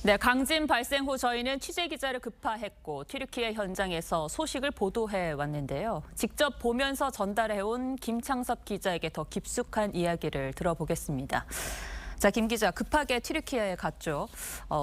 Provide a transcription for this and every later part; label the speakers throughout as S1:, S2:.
S1: 네, 강진 발생 후 저희는 취재 기자를 급파했고 튀르키예 현장에서 소식을 보도해 왔는데요. 직접 보면서 전달해온 김창섭 기자에게 더 깊숙한 이야기를 들어보겠습니다. 자, 김 기자, 급하게 튀르키예에 갔죠.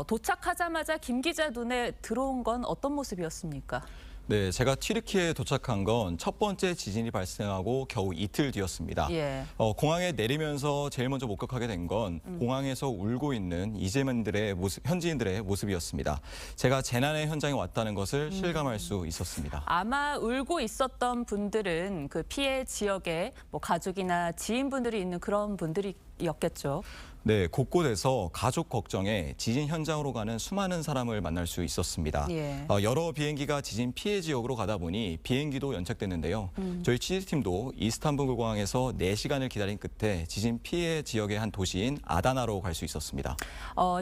S1: 도착하자마자 김 기자 눈에 들어온 건 어떤 모습이었습니까?
S2: 네, 제가 튀르키예에 도착한 건 첫 번째 지진이 발생하고 겨우 이틀 뒤였습니다.
S1: 예.
S2: 공항에 내리면서 제일 먼저 목격하게 된 건 공항에서 울고 있는 이재민들의 모습, 현지인들의 모습이었습니다. 제가 재난의 현장에 왔다는 것을 실감할 수 있었습니다.
S1: 아마 울고 있었던 분들은 그 피해 지역에 뭐 가족이나 지인분들이 있는 그런 분들이었겠죠.
S2: 네, 곳곳에서 가족 걱정에 지진 현장으로 가는 수많은 사람을 만날 수 있었습니다.
S1: 예.
S2: 여러 비행기가 지진 피해 지역으로 가다 보니 비행기도 연착됐는데요. 저희 취재팀도 이스탄불 공항에서 4시간을 기다린 끝에 지진 피해 지역의 한 도시인 아다나로 갈 수 있었습니다.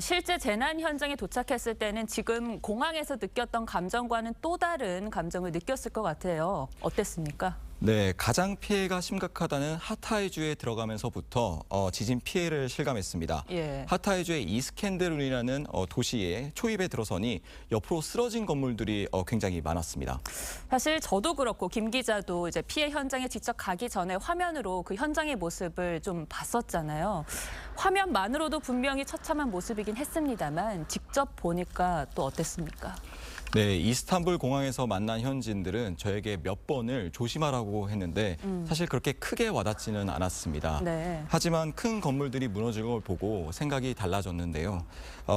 S1: 실제 재난 현장에 도착했을 때는 지금 공항에서 느꼈던 감정과는 또 다른 감정을 느꼈을 것 같아요. 어땠습니까?
S2: 네, 가장 피해가 심각하다는 하타이주에 들어가면서부터 지진 피해를 실감했습니다.
S1: 예.
S2: 하타이주의 이스켄데룬이라는 도시에 초입에 들어서니 옆으로 쓰러진 건물들이 굉장히 많았습니다.
S1: 사실 저도 그렇고 김 기자도 이제 피해 현장에 직접 가기 전에 화면으로 그 현장의 모습을 좀 봤었잖아요. 화면만으로도 분명히 처참한 모습이긴 했습니다만 직접 보니까 또 어땠습니까?
S2: 네, 이스탄불 공항에서 만난 현지인들은 저에게 몇 번을 조심하라고 했는데 사실 그렇게 크게 와닿지는 않았습니다.
S1: 네.
S2: 하지만 큰 건물들이 무너지는 걸 보고 생각이 달라졌는데요.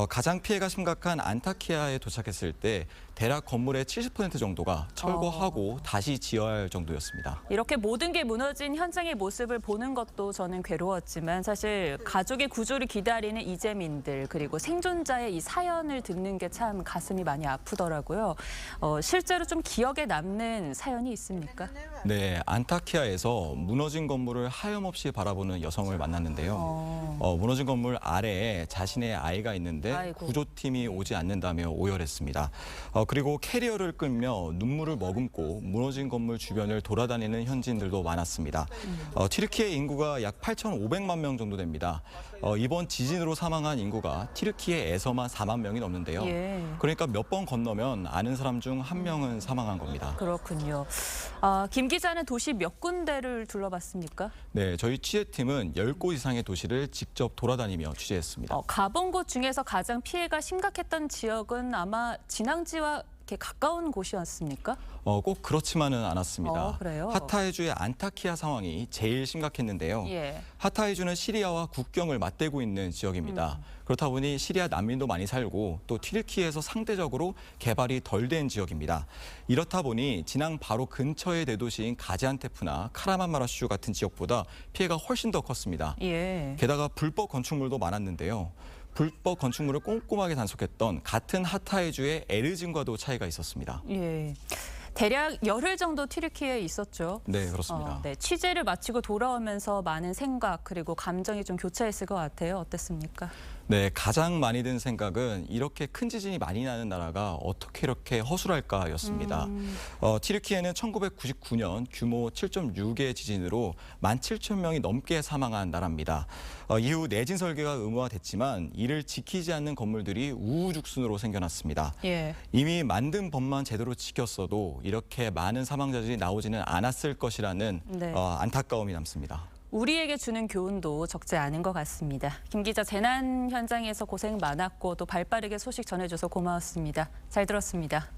S2: 가장 피해가 심각한 안타키아에 도착했을 때 대략 건물의 70% 정도가 철거하고 다시 지어야 할 정도였습니다.
S1: 이렇게 모든 게 무너진 현장의 모습을 보는 것도 저는 괴로웠지만 사실 가족의 구조를 기다리는 이재민들 그리고 생존자의 이 사연을 듣는 게 참 가슴이 많이 아프더라고요. 실제로 좀 기억에 남는 사연이 있습니까?
S2: 네, 안타키아에서 무너진 건물을 하염없이 바라보는 여성을 만났는데요. 무너진 건물 아래에 자신의 아이가 있는데
S1: 아이고.
S2: 구조팀이 오지 않는다며 오열했습니다. 그리고 캐리어를 끌며 눈물을 머금고 무너진 건물 주변을 돌아다니는 현지인들도 많았습니다. 튀르키예 인구가 약 8,500만 명 정도 됩니다. 이번 지진으로 사망한 인구가 튀르키예에서만 4만 명이 넘는데요.
S1: 예.
S2: 그러니까 몇 번 건너면 아는 사람 중 한 명은 사망한 겁니다.
S1: 그렇군요. 김 기자는 도시 몇 군데를 둘러봤습니까?
S2: 네, 저희 취재팀은 10곳 이상의 도시를 직접 돌아다니며 취재했습니다.
S1: 가본 곳 중에서 가장 피해가 심각했던 지역은 아마 진앙지와 이렇게 가까운 곳이었습니까?
S2: 꼭 그렇지만은 않았습니다.
S1: 그래요?
S2: 하타이주의 안타키아 상황이 제일 심각했는데요.
S1: 예.
S2: 하타이주는 시리아와 국경을 맞대고 있는 지역입니다. 그렇다 보니 시리아 난민도 많이 살고 또 튀르키예에서 상대적으로 개발이 덜 된 지역입니다. 이렇다 보니 진앙 바로 근처의 대도시인 가지안테프나 카라만마라슈 같은 지역보다 피해가 훨씬 더 컸습니다.
S1: 예.
S2: 게다가 불법 건축물도 많았는데요. 불법 건축물을 꼼꼼하게 단속했던 같은 하타이주의 에르진과도 차이가 있었습니다.
S1: 예. 대략 열흘 정도 튀르키예에 있었죠.
S2: 네, 그렇습니다.
S1: 네, 취재를 마치고 돌아오면서 많은 생각 그리고 감정이 좀 교차했을 것 같아요. 어땠습니까?
S2: 네, 가장 많이 든 생각은 이렇게 큰 지진이 많이 나는 나라가 어떻게 이렇게 허술할까였습니다. 튀르키예는 1999년 규모 7.6의 지진으로 17,000명이 넘게 사망한 나라입니다. 이후 내진 설계가 의무화됐지만 이를 지키지 않는 건물들이 우후죽순으로 생겨났습니다.
S1: 예.
S2: 이미 만든 법만 제대로 지켰어도 이렇게 많은 사망자들이 나오지는 않았을 것이라는
S1: 네.
S2: 안타까움이 남습니다.
S1: 우리에게 주는 교훈도 적지 않은 것 같습니다. 김 기자, 재난 현장에서 고생 많았고 또 발빠르게 소식 전해줘서 고마웠습니다. 잘 들었습니다.